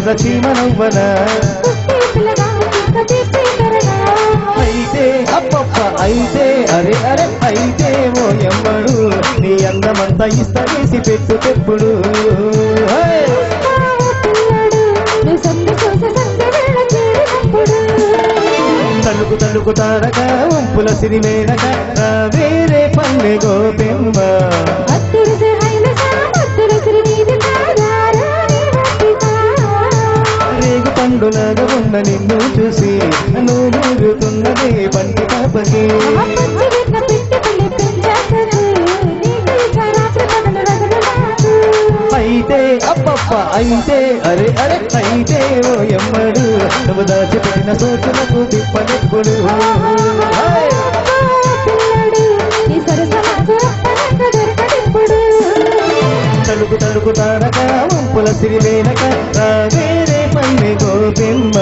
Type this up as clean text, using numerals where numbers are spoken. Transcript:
ఎర్ర చీమ నవ్వన అయితే అప్పప్ప అయితే అరే అరే అయితే ఓ ఎమ్మడు నీ అందమంతా ఇస్తేసి పెట్టు తెప్పుడు తలుకు తలుకు తారక ఉంపుల సిరిమేనక వేరే పల్లె గోపెమ్మ రేగు పండులాగా ఉన్న నిన్ను చూసి నువ్వు ఊగుతున్నదే పంటి కాపకి అయితే అప్పప్ప అయితే అరే అరే అయితే ఓ ఎమ్మడు నువ్వు దాచిపెట్టిన సోచులకు తిప్పనెప్పుడు తలుకు తలుకు తారక ఉంపుల సిరివేనక వేరే పల్లె గోపెమ్మ